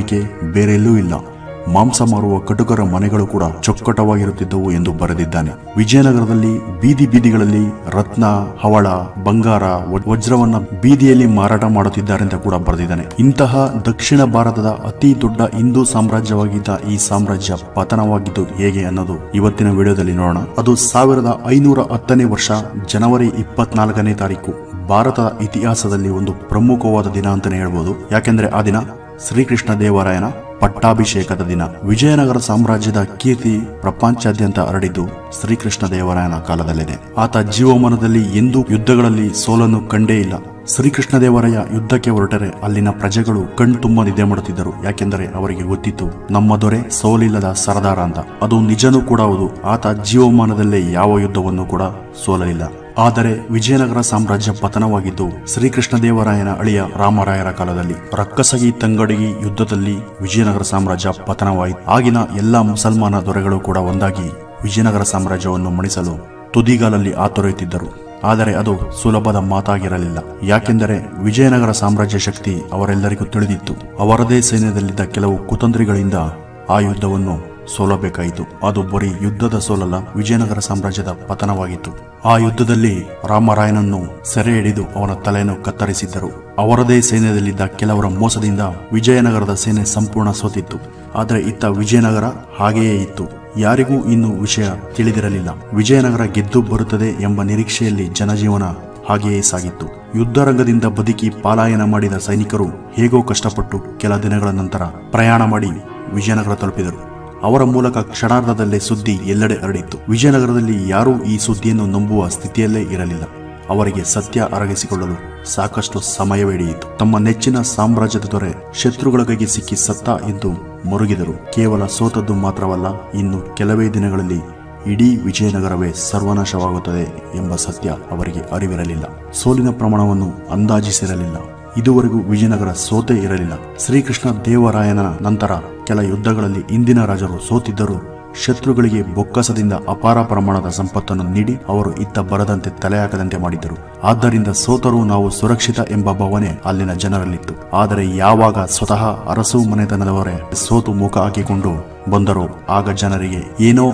ಕಟ್ಟುಕೊಳ್ಳಲಿಕ್ಕೆ ಬೇರೆಲ್ಲೂ ಇಲ್ಲ. ಮಾಂಸ ಮಾರುವ ಕಟುಕರ ಮನೆಗಳು ಕೂಡ ಚೊಕ್ಕಟವಾಗಿರುತ್ತಿದ್ದವು ಎಂದು ಬರೆದಿದ್ದಾನೆ. ವಿಜಯನಗರದಲ್ಲಿ ಬೀದಿ ಬೀದಿಗಳಲ್ಲಿ ರತ್ನ, ಹವಳ, ಬಂಗಾರ, ವಜ್ರವನ್ನ ಬೀದಿಯಲ್ಲಿ ಮಾರಾಟ ಮಾಡುತ್ತಿದ್ದಾರೆ ಅಂತ ಕೂಡ ಬರೆದಿದ್ದಾನೆ. ಇಂತಹ ದಕ್ಷಿಣ ಭಾರತದ ಅತಿ ದೊಡ್ಡ ಹಿಂದೂ ಸಾಮ್ರಾಜ್ಯವಾಗಿದ್ದ ಈ ಸಾಮ್ರಾಜ್ಯ ಪತನವಾಗಿದ್ದು ಹೇಗೆ ಅನ್ನೋದು ಇವತ್ತಿನ ವಿಡಿಯೋದಲ್ಲಿ ನೋಡೋಣ. ಅದು 1510ನೇ ವರ್ಷ ಜನವರಿ 24ನೇ ತಾರೀಕು. ಭಾರತದ ಇತಿಹಾಸದಲ್ಲಿ ಒಂದು ಪ್ರಮುಖವಾದ ದಿನ ಅಂತಾನೆ ಹೇಳ್ಬೋದು. ಯಾಕೆಂದ್ರೆ ಆ ದಿನ ಶ್ರೀಕೃಷ್ಣ ದೇವರಾಯನ ಪಟ್ಟಾಭಿಷೇಕದ ದಿನ. ವಿಜಯನಗರ ಸಾಮ್ರಾಜ್ಯದ ಕೀರ್ತಿ ಪ್ರಪಂಚಾದ್ಯಂತ ಹರಡಿದ್ದು ಶ್ರೀಕೃಷ್ಣ ದೇವರಾಯನ ಕಾಲದಲ್ಲಿದೆ. ಆತ ಜೀವಮಾನದಲ್ಲಿ ಎಂದೂ ಯುದ್ಧಗಳಲ್ಲಿ ಸೋಲನ್ನು ಕಂಡೇ ಇಲ್ಲ. ಶ್ರೀಕೃಷ್ಣ ದೇವರಾಯ ಯುದ್ಧಕ್ಕೆ ಹೊರಟರೆ ಅಲ್ಲಿನ ಪ್ರಜೆಗಳು ಕಣ್ತುಂಬ ನಿದ್ದೆ ಮಾಡುತ್ತಿದ್ದರು. ಯಾಕೆಂದರೆ ಅವರಿಗೆ ಗೊತ್ತಿತ್ತು ನಮ್ಮ ದೊರೆ ಸೋಲಿಲ್ಲದ ಸರದಾರ ಅಂತ. ಅದು ನಿಜನೂ ಕೂಡ ಹೌದು. ಆತ ಜೀವಮಾನದಲ್ಲೇ ಯಾವ ಯುದ್ಧವನ್ನು ಕೂಡ ಸೋಲಲಿಲ್ಲ. ಆದರೆ ವಿಜಯನಗರ ಸಾಮ್ರಾಜ್ಯ ಪತನವಾಗಿದ್ದು ಶ್ರೀಕೃಷ್ಣ ದೇವರಾಯನ ಅಳಿಯ ರಾಮರಾಯರ ಕಾಲದಲ್ಲಿ. ರಕ್ಕಸಗಿ ತಂಗಡಗಿ ಯುದ್ಧದಲ್ಲಿ ವಿಜಯನಗರ ಸಾಮ್ರಾಜ್ಯ ಪತನವಾಯಿತು. ಆಗಿನ ಎಲ್ಲಾ ಮುಸಲ್ಮಾನ ದೊರೆಗಳು ಕೂಡ ಒಂದಾಗಿ ವಿಜಯನಗರ ಸಾಮ್ರಾಜ್ಯವನ್ನು ಮಣಿಸಲು ತುದಿಗಾಲಲ್ಲಿ ಆತೊರೆಯುತ್ತಿದ್ದರು. ಆದರೆ ಅದು ಸುಲಭದ ಮಾತಾಗಿರಲಿಲ್ಲ. ಯಾಕೆಂದರೆ ವಿಜಯನಗರ ಸಾಮ್ರಾಜ್ಯ ಶಕ್ತಿ ಅವರೆಲ್ಲರಿಗೂ ತಿಳಿದಿತ್ತು. ಅವರದೇ ಸೈನ್ಯದಲ್ಲಿದ್ದ ಕೆಲವು ಕುತಂತ್ರಿಗಳಿಂದ ಆ ಯುದ್ಧವನ್ನು ಸೋಲಬೇಕಾಯಿತು. ಅದು ಬರೀ ಯುದ್ಧದ ಸೋಲಲ್ಲ, ವಿಜಯನಗರ ಸಾಮ್ರಾಜ್ಯದ ಪತನವಾಗಿತ್ತು. ಆ ಯುದ್ಧದಲ್ಲಿ ರಾಮರಾಯನನ್ನು ಸೆರೆ ಹಿಡಿದು ಅವನ ತಲೆಯನ್ನು ಕತ್ತರಿಸಿದ್ದರು. ಅವರದೇ ಸೈನ್ಯದಲ್ಲಿದ್ದ ಕೆಲವರ ಮೋಸದಿಂದ ವಿಜಯನಗರದ ಸೇನೆ ಸಂಪೂರ್ಣ ಸೋತಿತ್ತು. ಆದರೆ ಇತ್ತ ವಿಜಯನಗರ ಹಾಗೆಯೇ ಇತ್ತು. ಯಾರಿಗೂ ಇನ್ನು ವಿಷಯ ತಿಳಿದಿರಲಿಲ್ಲ. ವಿಜಯನಗರ ಗೆದ್ದು ಬರುತ್ತದೆ ಎಂಬ ನಿರೀಕ್ಷೆಯಲ್ಲಿ ಜನಜೀವನ ಹಾಗೆಯೇ ಸಾಗಿತ್ತು. ಯುದ್ಧರಂಗದಿಂದ ಬದುಕಿ ಪಲಾಯನ ಮಾಡಿದ ಸೈನಿಕರು ಹೇಗೋ ಕಷ್ಟಪಟ್ಟು ಕೆಲ ದಿನಗಳ ನಂತರ ಪ್ರಯಾಣ ಮಾಡಿ ವಿಜಯನಗರ ತಲುಪಿದರು. ಅವರ ಮೂಲಕ ಕ್ಷಣಾರ್ಧದಲ್ಲೇ ಸುದ್ದಿ ಎಲ್ಲೆಡೆ ಹರಡಿತ್ತು. ವಿಜಯನಗರದಲ್ಲಿ ಯಾರೂ ಈ ಸುದ್ದಿಯನ್ನು ನಂಬುವ ಸ್ಥಿತಿಯಲ್ಲೇ ಇರಲಿಲ್ಲ. ಅವರಿಗೆ ಸತ್ಯ ಅರಗಿಸಿಕೊಳ್ಳಲು ಸಾಕಷ್ಟು ಸಮಯವೇ ಹಿಡಿಯಿತು. ತಮ್ಮ ನೆಚ್ಚಿನ ಸಾಮ್ರಾಜ್ಯದ ದೊರೆ ಶತ್ರುಗಳ ಕೈಗೆ ಸಿಕ್ಕಿ ಸತ್ತ ಎಂದು ಮರುಗಿದರು. ಕೇವಲ ಸೋತದ್ದು ಮಾತ್ರವಲ್ಲ, ಇನ್ನು ಕೆಲವೇ ದಿನಗಳಲ್ಲಿ ಇಡೀ ವಿಜಯನಗರವೇ ಸರ್ವನಾಶವಾಗುತ್ತದೆ ಎಂಬ ಸತ್ಯ ಅವರಿಗೆ ಅರಿವಿರಲಿಲ್ಲ. ಸೋಲಿನ ಪ್ರಮಾಣವನ್ನು ಅಂದಾಜಿಸಿರಲಿಲ್ಲ. ಇದುವರೆಗೂ ವಿಜಯನಗರ ಸೋತೇ ಇರಲಿಲ್ಲ. ಶ್ರೀಕೃಷ್ಣ ದೇವರಾಯನ ನಂತರ ಕೆಲ ಯುದ್ಧಗಳಲ್ಲಿ ಇಂದಿನ ರಾಜರು ಸೋತಿದ್ದರೂ ಶತ್ರುಗಳಿಗೆ ಬೊಕ್ಕಸದಿಂದ ಅಪಾರ ಪ್ರಮಾಣದ ಸಂಪತ್ತನ್ನು ನೀಡಿ ಅವರು ಇತ್ತ ಬರದಂತೆ ತಲೆ ಹಾಕದಂತೆ ಮಾಡಿದ್ದರು. ಆದ್ದರಿಂದ ಸೋತರೂ ನಾವು ಸುರಕ್ಷಿತ ಎಂಬ ಭಾವನೆ ಅಲ್ಲಿನ ಜನರಲ್ಲಿತ್ತು. ಆದರೆ ಯಾವಾಗ ಸ್ವತಃ ಅರಸು ಮನೆತನದವರೇ ಸೋತು ಮುಖ ಹಾಕಿಕೊಂಡು ಬಂದರೋ ಆಗ ಜನರಿಗೆ ಏನೋ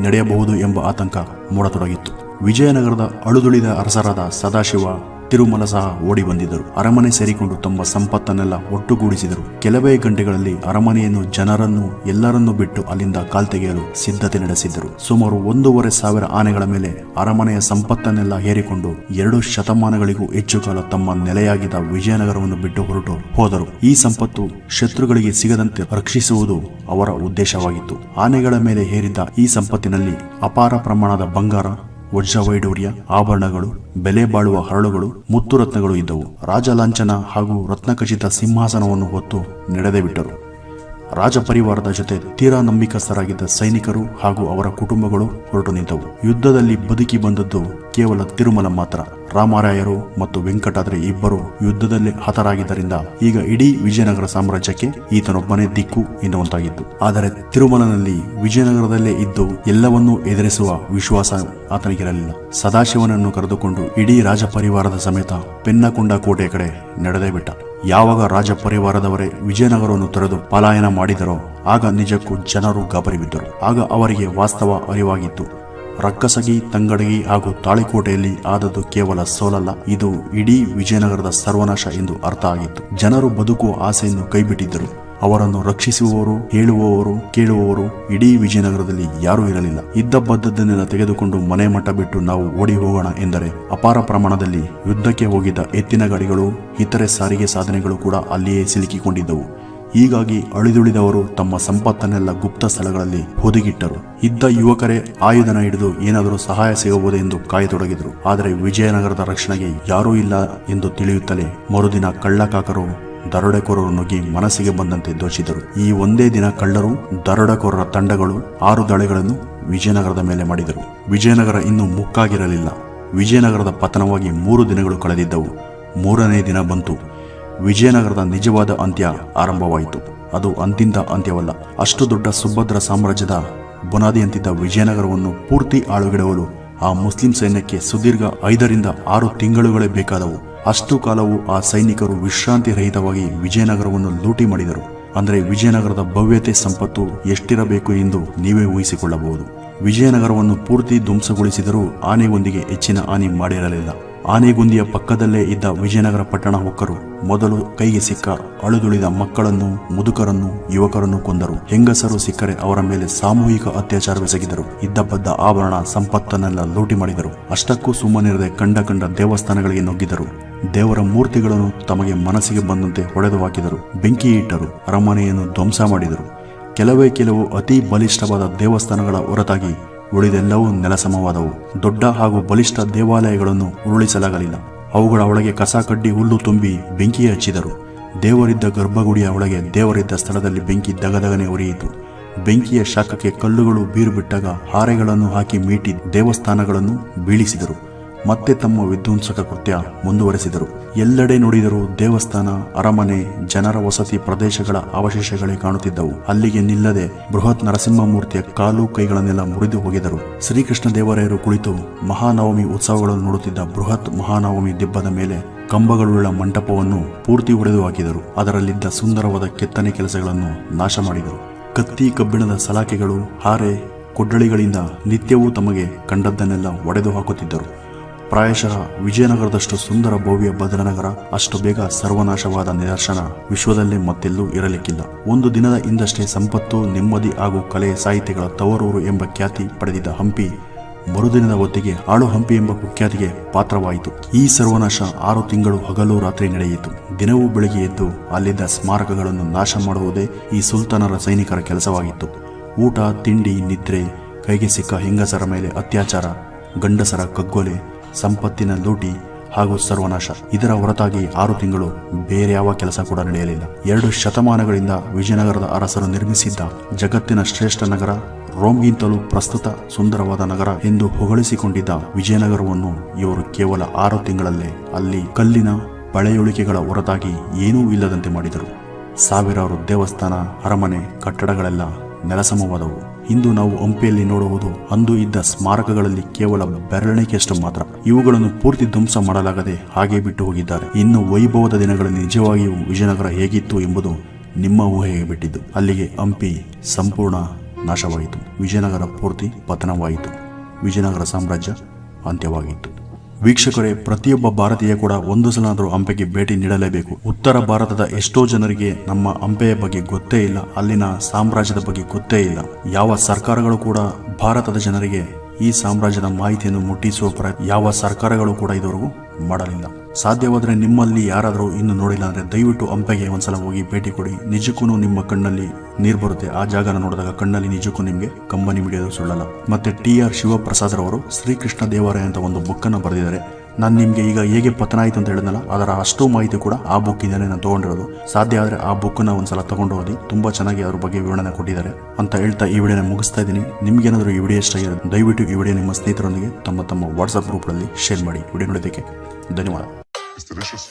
ನಡೆಯಬಹುದು ಎಂಬ ಆತಂಕ ಮೂಡತೊಡಗಿತ್ತು. ವಿಜಯನಗರದ ಅಳುದುಳಿದ ಅರಸರಾದ ಸದಾಶಿವ, ತಿರುಮಲ ಸಹ ಓಡಿ ಬಂದಿದ್ದರು. ಅರಮನೆ ಸೇರಿಕೊಂಡು ತಮ್ಮ ಸಂಪತ್ತನ್ನೆಲ್ಲ ಒಟ್ಟುಗೂಡಿಸಿದರು. ಕೆಲವೇ ಗಂಟೆಗಳಲ್ಲಿ ಅರಮನೆಯನ್ನು, ಜನರನ್ನು ಎಲ್ಲರನ್ನೂ ಬಿಟ್ಟು ಅಲ್ಲಿಂದ ಕಾಲ್ತೆಗೆಯಲು ಸಿದ್ಧತೆ ನಡೆಸಿದ್ದರು. ಸುಮಾರು 1,500 ಆನೆಗಳ ಮೇಲೆ ಅರಮನೆಯ ಸಂಪತ್ತನ್ನೆಲ್ಲ ಹೇರಿಕೊಂಡು 2 ಶತಮಾನಗಳಿಗೂ ಹೆಚ್ಚು ಕಾಲ ತಮ್ಮ ನೆಲೆಯಾಗಿದ್ದ ವಿಜಯನಗರವನ್ನು ಬಿಟ್ಟು ಹೊರಟು ಹೋದರು. ಈ ಸಂಪತ್ತು ಶತ್ರುಗಳಿಗೆ ಸಿಗದಂತೆ ರಕ್ಷಿಸುವುದು ಅವರ ಉದ್ದೇಶವಾಗಿತ್ತು. ಆನೆಗಳ ಮೇಲೆ ಹೇರಿದ್ದ ಈ ಸಂಪತ್ತಿನಲ್ಲಿ ಅಪಾರ ಪ್ರಮಾಣದ ಬಂಗಾರ, ವಜ್ರವೈಡೂರ್ಯ, ಆಭರಣಗಳು, ಬೆಲೆ ಬಾಳುವ ಹರಳುಗಳು, ಮುತ್ತುರತ್ನಗಳು ಇದ್ದವು. ರಾಜಲಾಂಛನ ಹಾಗೂ ರತ್ನಖಚಿತ ಸಿಂಹಾಸನವನ್ನು ಹೊತ್ತು ನಡೆದೇ ಬಿಟ್ಟರು. ರಾಜ ಪರಿವಾರದ ಜೊತೆ ತೀರಾ ನಂಬಿಕಸ್ಥರಾಗಿದ್ದ ಸೈನಿಕರು ಹಾಗೂ ಅವರ ಕುಟುಂಬಗಳು ಹೊರಟು ನಿಂತವು. ಯುದ್ಧದಲ್ಲಿ ಬದುಕಿ ಬಂದದ್ದು ಕೇವಲ ತಿರುಮಲ ಮಾತ್ರ. ರಾಮರಾಯರು ಮತ್ತು ವೆಂಕಟಾದ್ರಿ ಇಬ್ಬರು ಯುದ್ಧದಲ್ಲಿ ಹತರಾಗಿದ್ದರಿಂದ ಈಗ ಇಡೀ ವಿಜಯನಗರ ಸಾಮ್ರಾಜ್ಯಕ್ಕೆ ಈತನೊಬ್ಬನೇ ದಿಕ್ಕು ಎನ್ನುವಂತಾಗಿತ್ತು. ಆದರೆ ತಿರುಮಲನಲ್ಲಿ ವಿಜಯನಗರದಲ್ಲೇ ಇದ್ದು ಎಲ್ಲವನ್ನೂ ಎದುರಿಸುವ ವಿಶ್ವಾಸ ಆತನಿಗಿರಲಿಲ್ಲ. ಸದಾಶಿವನನ್ನು ಕರೆದುಕೊಂಡು ಇಡೀ ರಾಜ ಪರಿವಾರದ ಸಮೇತ ಪೆನ್ನಕೊಂಡ ಕೋಟೆಯ ಕಡೆ ನಡೆದೇ ಬಿಟ್ಟ. ಯಾವಾಗ ರಾಜ ಪರಿವಾರದವರೇ ವಿಜಯನಗರವನ್ನು ತೊರೆದು ಪಲಾಯನ ಮಾಡಿದರೋ ಆಗ ನಿಜಕ್ಕೂ ಜನರು ಗಾಬರಿ ಬಿದ್ದರು. ಆಗ ಅವರಿಗೆ ವಾಸ್ತವ ಅರಿವಾಗಿತ್ತು. ರಕ್ಕಸಗಿ, ತಂಗಡಗಿ ಹಾಗೂ ತಾಳಿಕೋಟೆಯಲ್ಲಿ ಆದದ್ದು ಕೇವಲ ಸೋಲಲ್ಲ, ಇದು ಇಡೀ ವಿಜಯನಗರದ ಸರ್ವನಾಶ ಎಂದು ಅರ್ಥ ಆಗಿತ್ತು. ಜನರು ಬದುಕುವ ಆಸೆಯನ್ನು ಕೈಬಿಟ್ಟಿದ್ದರು. ಅವರನ್ನು ರಕ್ಷಿಸುವವರು, ಹೇಳುವವರು, ಕೇಳುವವರು ಇಡೀ ವಿಜಯನಗರದಲ್ಲಿ ಯಾರೂ ಇರಲಿಲ್ಲ. ಇದ್ದದ್ದನ್ನೆಲ್ಲ ತೆಗೆದುಕೊಂಡು ಮನೆ ಮಠ ಬಿಟ್ಟು ನಾವು ಓಡಿ ಹೋಗೋಣ ಎಂದರೆ ಅಪಾರ ಪ್ರಮಾಣದಲ್ಲಿ ಯುದ್ಧಕ್ಕೆ ಹೋಗಿದ್ದ ಎತ್ತಿನ ಗಾಡಿಗಳು, ಇತರೆ ಸಾರಿಗೆ ಸಾಧನೆಗಳು ಕೂಡ ಅಲ್ಲಿಯೇ ಸಿಲುಕಿಕೊಂಡಿದ್ದವು. ಹೀಗಾಗಿ ಅಳಿದುಳಿದವರು ತಮ್ಮ ಸಂಪತ್ತನ್ನೆಲ್ಲ ಗುಪ್ತ ಸ್ಥಳಗಳಲ್ಲಿ ಹುದುಗಿಟ್ಟರು. ಇದ್ದ ಯುವಕರೇ ಆಯುಧನ ಹಿಡಿದು ಏನಾದರೂ ಸಹಾಯ ಸಿಗಬಹುದೆಂದು ಕಾಯತೊಡಗಿದರು. ಆದರೆ ವಿಜಯನಗರದ ರಕ್ಷಣೆಗೆ ಯಾರೂ ಇಲ್ಲ ಎಂದು ತಿಳಿಯುತ್ತಲೇ ಮರುದಿನ ಕಳ್ಳಕಾಕರು, ದರೋಡೆಕೋರರು ನುಗ್ಗಿ ಮನಸ್ಸಿಗೆ ಬಂದಂತೆ ದೋಚಿದರು. ಈ ಒಂದೇ ದಿನ ಕಳ್ಳರು, ದರೋಡೆಕೋರರ ತಂಡಗಳು 6 ದಾಳಿಗಳನ್ನು ವಿಜಯನಗರದ ಮೇಲೆ ಮಾಡಿದರು. ವಿಜಯನಗರ ಇನ್ನೂ ಮುಕ್ಕಾಗಿರಲಿಲ್ಲ. ವಿಜಯನಗರದ ಪತನವಾಗಿ 3 ದಿನಗಳು ಕಳೆದಿದ್ದವು. 3ನೇ ದಿನ ಬಂತು. ವಿಜಯನಗರದ ನಿಜವಾದ ಅಂತ್ಯ ಆರಂಭವಾಯಿತು. ಅದು ಅಂತಿಂತ ಅಂತ್ಯವಲ್ಲ. ಅಷ್ಟು ದೊಡ್ಡ ಸುಭದ್ರ ಸಾಮ್ರಾಜ್ಯದ ಬುನಾದಿಯಂತಿದ್ದ ವಿಜಯನಗರವನ್ನು ಪೂರ್ತಿ ಆಳುಗೆಡವಲು ಆ ಮುಸ್ಲಿಂ ಸೈನ್ಯಕ್ಕೆ ಸುದೀರ್ಘ 5 ರಿಂದ 6 ತಿಂಗಳುಗಳೇ ಬೇಕಾದವು. ಅಷ್ಟು ಕಾಲವೂ ಆ ಸೈನಿಕರು ವಿಶ್ರಾಂತಿ ರಹಿತವಾಗಿ ವಿಜಯನಗರವನ್ನು ಲೂಟಿ ಮಾಡಿದರು. ಅಂದರೆ ವಿಜಯನಗರದ ಭವ್ಯತೆ ಸಂಪತ್ತು ಎಷ್ಟಿರಬೇಕು ಎಂದು ನೀವೇ ಊಹಿಸಿಕೊಳ್ಳಬಹುದು. ವಿಜಯನಗರವನ್ನು ಪೂರ್ತಿ ಧ್ವಂಸಗೊಳಿಸಿದರೂ ಆನೆಗೊಂದಿಗೆ ಹೆಚ್ಚಿನ ಹಾನಿ ಮಾಡಿರಲಿಲ್ಲ. ಆನೆಗುಂದಿಯ ಪಕ್ಕದಲ್ಲೇ ಇದ್ದ ವಿಜಯನಗರ ಪಟ್ಟಣ ಹೊಕ್ಕರು ಮೊದಲು ಕೈಗೆ ಸಿಕ್ಕ ಅಳುದುಳಿದ ಮಕ್ಕಳನ್ನು, ಮುದುಕರನ್ನು, ಯುವಕರನ್ನು ಕೊಂದರು. ಹೆಂಗಸರು ಸಿಕ್ಕರೆ ಅವರ ಮೇಲೆ ಸಾಮೂಹಿಕ ಅತ್ಯಾಚಾರವೆಸಗಿದರು. ಇದ್ದಬದ್ದ ಆಭರಣ ಸಂಪತ್ತನ್ನೆಲ್ಲ ಲೂಟಿ ಮಾಡಿದರು. ಅಷ್ಟಕ್ಕೂ ಸುಮ್ಮನಿರದೆ ಕಂಡ ದೇವಸ್ಥಾನಗಳಿಗೆ ನುಗ್ಗಿದರು. ದೇವರ ಮೂರ್ತಿಗಳನ್ನು ತಮಗೆ ಮನಸ್ಸಿಗೆ ಬಂದಂತೆ ಹೊಡೆದು ಹಾಕಿದರು. ಬೆಂಕಿ ಇಟ್ಟರು. ಅರಮನೆಯನ್ನು ಧ್ವಂಸ ಮಾಡಿದರು. ಕೆಲವು ಅತಿ ಬಲಿಷ್ಠವಾದ ದೇವಸ್ಥಾನಗಳ ಹೊರತಾಗಿ ಉಳಿದೆಲ್ಲವೂ ನೆಲಸಮವಾದವು. ದೊಡ್ಡ ಹಾಗೂ ಬಲಿಷ್ಠ ದೇವಾಲಯಗಳನ್ನು ಉರುಳಿಸಲಾಗಲಿಲ್ಲ. ಅವುಗಳ ಒಳಗೆ ಕಸ ಕಡ್ಡಿ ಹುಲ್ಲು ತುಂಬಿ ಬೆಂಕಿ ಹಚ್ಚಿದರು. ದೇವರಿದ್ದ ಗರ್ಭಗುಡಿಯ ಒಳಗೆ ದೇವರಿದ್ದ ಸ್ಥಳದಲ್ಲಿ ಬೆಂಕಿ ದಗದಗನೆ ಉರಿಯಿತು. ಬೆಂಕಿಯ ಶಾಖಕ್ಕೆ ಕಲ್ಲುಗಳು ಬೀರು ಬಿಟ್ಟಾಗ ಹಾರೆಗಳನ್ನು ಹಾಕಿ ಮೀಟಿ ದೇವಸ್ಥಾನಗಳನ್ನು ಬೀಳಿಸಿದರು. ಮತ್ತೆ ತಮ್ಮ ವಿಧ್ವಂಸಕ ಕೃತ್ಯ ಮುಂದುವರೆಸಿದರು. ಎಲ್ಲೆಡೆ ನೋಡಿದರೂ ದೇವಸ್ಥಾನ, ಅರಮನೆ, ಜನರ ವಸತಿ ಪ್ರದೇಶಗಳ ಅವಶೇಷಗಳೇ ಕಾಣುತ್ತಿದ್ದವು. ಅಲ್ಲಿಗೆ ನಿಲ್ಲದೆ ಬೃಹತ್ ನರಸಿಂಹಮೂರ್ತಿಯ ಕಾಲು ಕೈಗಳನ್ನೆಲ್ಲ ಮುರಿದು ಹೋಗಿದರು. ಶ್ರೀಕೃಷ್ಣ ದೇವರಾಯರು ಕುಳಿತು ಮಹಾನವಮಿ ಉತ್ಸವಗಳನ್ನು ನೋಡುತ್ತಿದ್ದ ಬೃಹತ್ ಮಹಾನವಮಿ ದಿಬ್ಬದ ಮೇಲೆ ಕಂಬಗಳುಳ್ಳ ಮಂಟಪವನ್ನು ಪೂರ್ತಿ ಹೊಡೆದು ಹಾಕಿದರು. ಅದರಲ್ಲಿದ್ದ ಸುಂದರವಾದ ಕೆತ್ತನೆ ಕೆಲಸಗಳನ್ನು ನಾಶ ಮಾಡಿದರು. ಕತ್ತಿ ಕಬ್ಬಿಣದ ಸಲಾಕೆಗಳು, ಹಾರೆ, ಕೊಡ್ಡಳಿಗಳಿಂದ ನಿತ್ಯವೂ ತಮಗೆ ಕಂಡದ್ದನ್ನೆಲ್ಲ ಒಡೆದು ಹಾಕುತ್ತಿದ್ದರು. ಪ್ರಾಯಶಃ ವಿಜಯನಗರದಷ್ಟು ಸುಂದರ ಭವ್ಯ ಭದ್ರನಗರ ಅಷ್ಟು ಬೇಗ ಸರ್ವನಾಶವಾದ ನಿದರ್ಶನ ವಿಶ್ವದಲ್ಲೇ ಮತ್ತೆಲ್ಲೂ ಇರಲಿಕ್ಕಿಲ್ಲ. ಒಂದು ದಿನದ ಹಿಂದಷ್ಟೇ ಸಂಪತ್ತು, ನೆಮ್ಮದಿ ಹಾಗೂ ಕಲೆ ಸಾಹಿತ್ಯಗಳ ತವರೂರು ಎಂಬ ಖ್ಯಾತಿ ಪಡೆದಿದ್ದ ಹಂಪಿ ಮರುದಿನದ ಹೊತ್ತಿಗೆ ಆಳು ಹಂಪಿ ಎಂಬ ಕುಖ್ಯಾತಿಗೆ ಪಾತ್ರವಾಯಿತು. ಈ ಸರ್ವನಾಶ 6 ತಿಂಗಳು ಹಗಲು ರಾತ್ರಿ ನಡೆಯಿತು. ದಿನವೂ ಬೆಳಗ್ಗೆ ಎದ್ದು ಅಲ್ಲಿದ್ದ ಸ್ಮಾರಕಗಳನ್ನು ನಾಶ ಮಾಡುವುದೇ ಈ ಸುಲ್ತಾನರ ಸೈನಿಕರ ಕೆಲಸವಾಗಿತ್ತು. ಊಟ, ತಿಂಡಿ, ನಿದ್ರೆ, ಕೈಗೆ ಸಿಕ್ಕ ಹೆಂಗಸರ ಮೇಲೆ ಅತ್ಯಾಚಾರ, ಗಂಡಸರ ಕಗ್ಗೊಲೆ, ಸಂಪತ್ತಿನ ಲೂಟಿ ಹಾಗೂ ಸರ್ವನಾಶ. ಇದರ ಹೊರತಾಗಿ 6 ತಿಂಗಳು ಬೇರೆ ಯಾವ ಕೆಲಸ ಕೂಡ ನಡೆಯಲಿಲ್ಲ. 2 ಶತಮಾನಗಳಿಂದ ವಿಜಯನಗರದ ಅರಸರು ನಿರ್ಮಿಸಿದ್ದ ಜಗತ್ತಿನ ಶ್ರೇಷ್ಠ ನಗರ, ರೋಮ್ಗಿಂತಲೂ ಪ್ರಸ್ತುತ ಸುಂದರವಾದ ನಗರ ಎಂದು ಹೊಗಳಿಸಿಕೊಂಡಿದ್ದ ವಿಜಯನಗರವನ್ನು ಇವರು ಕೇವಲ 6 ತಿಂಗಳಲ್ಲೇ ಅಲ್ಲಿ ಕಲ್ಲಿನ ಪಳೆಯುಳಿಕೆಗಳ ಹೊರತಾಗಿ ಏನೂ ಇಲ್ಲದಂತೆ ಮಾಡಿದರು. ಸಾವಿರಾರು ದೇವಸ್ಥಾನ, ಅರಮನೆ, ಕಟ್ಟಡಗಳೆಲ್ಲ ನೆಲಸಮವಾದವು. ಇಂದು ನಾವು ಹಂಪಿಯಲ್ಲಿ ನೋಡುವುದು ಅಂದು ಇದ್ದ ಸ್ಮಾರಕಗಳಲ್ಲಿ ಕೇವಲ ಬೆರಳಿಕೆಯಷ್ಟು ಮಾತ್ರ. ಇವುಗಳನ್ನು ಪೂರ್ತಿ ಧ್ವಂಸ ಮಾಡಲಾಗದೆ ಹಾಗೆ ಬಿಟ್ಟು ಹೋಗಿದ್ದಾರೆ. ಇನ್ನು ವೈಭವದ ದಿನಗಳಲ್ಲಿ ನಿಜವಾಗಿಯೂ ವಿಜಯನಗರ ಹೇಗಿತ್ತು ಎಂಬುದು ನಿಮ್ಮ ಊಹೆಗೆ ಬಿಟ್ಟಿದ್ದು. ಅಲ್ಲಿಗೆ ಹಂಪಿ ಸಂಪೂರ್ಣ ನಾಶವಾಯಿತು. ವಿಜಯನಗರ ಪೂರ್ತಿ ಪತನವಾಯಿತು. ವಿಜಯನಗರ ಸಾಮ್ರಾಜ್ಯ ಅಂತ್ಯವಾಗಿತ್ತು. ವೀಕ್ಷಕರೇ, ಪ್ರತಿಯೊಬ್ಬ ಭಾರತೀಯ ಕೂಡ ಒಂದು ಸಲನಾದರೂ ಹಂಪೆಗೆ ಭೇಟಿ ನೀಡಲೇಬೇಕು. ಉತ್ತರ ಭಾರತದ ಎಷ್ಟೋ ಜನರಿಗೆ ನಮ್ಮ ಹಂಪೆಯ ಬಗ್ಗೆ ಗೊತ್ತೇ ಇಲ್ಲ, ಅಲ್ಲಿನ ಸಾಮ್ರಾಜ್ಯದ ಬಗ್ಗೆ ಗೊತ್ತೇ ಇಲ್ಲ. ಯಾವ ಸರ್ಕಾರಗಳು ಕೂಡ ಭಾರತದ ಜನರಿಗೆ ಈ ಸಾಮ್ರಾಜ್ಯದ ಮಾಹಿತಿಯನ್ನು ಮುಟ್ಟಿಸುವ ಯಾವ ಸರ್ಕಾರಗಳು ಕೂಡ ಇದುವರೆಗೂ ಮಾಡಲಿಲ್ಲ. ಸಾಧ್ಯವಾದರೆ ನಿಮ್ಮಲ್ಲಿ ಯಾರಾದರೂ ಇನ್ನು ನೋಡಿಲ್ಲ ಅಂದರೆ ದಯವಿಟ್ಟು ಹಂಪೆಗೆ ಒಂದ್ಸಲ ಹೋಗಿ ಭೇಟಿ ಕೊಡಿ. ನಿಜಕ್ಕೂ ನಿಮ್ಮ ಕಣ್ಣಲ್ಲಿ ನೀರು ಬರುತ್ತೆ. ಆ ಜಾಗನ ನೋಡಿದಾಗ ಕಣ್ಣಲ್ಲಿ ನಿಜಕ್ಕೂ ನಿಮಗೆ ಕಂಬನಿ ಮಿಡಿಯೋದು ಸುಳ್ಳಲ್ಲ. ಮತ್ತೆ TR ಶಿವಪ್ರಸಾದ್ ರವರು ಶ್ರೀಕೃಷ್ಣ ದೇವರಾಯ ಅಂತ ಒಂದು ಬುಕ್ಕನ್ನು ಬರೆದಿದ್ದಾರೆ. ನಾನು ನಿಮಗೆ ಈಗ ಹೇಗೆ ಪತನ ಆಯಿತು ಅಂತ ಹೇಳಿದ್ನಲ್ಲ, ಅದರ ಅಷ್ಟು ಮಾಹಿತಿ ಕೂಡ ಆ ಬುಕ್ಕಿಂದಲೇ ನಾನು ತೊಗೊಂಡಿರೋದು. ಸಾಧ್ಯ ಆದರೆ ಆ ಬುಕ್ಕನ್ನು ಒಂದ್ಸಲ ತಗೊಂಡು ಓದಿ. ತುಂಬ ಚೆನ್ನಾಗಿ ಅದ್ರ ಬಗ್ಗೆ ವಿವರಣೆ ಕೊಟ್ಟಿದ್ದಾರೆ ಅಂತ ಹೇಳ್ತಾ ಈ ವಿಡಿಯೋನ ಮುಗಿಸ್ತಾ ಇದ್ದೀನಿ. ನಿಮ್ಗೇನಾದರೂ ಈ ವಿಡಿಯೋ ಇಷ್ಟ ಆಗಿರೋದು ದಯವಿಟ್ಟು ಈ ವಿಡಿಯೋ ನಿಮ್ಮ ಸ್ನೇಹಿತರೊಂದಿಗೆ ತಮ್ಮ ವಾಟ್ಸ್ಆಪ್ ಗ್ರೂಪ್ಗಳಲ್ಲಿ ಶೇರ್ ಮಾಡಿ. ವಿಡಿಯೋ ನೋಡೋದಕ್ಕೆ ಧನ್ಯವಾದ. It's delicious.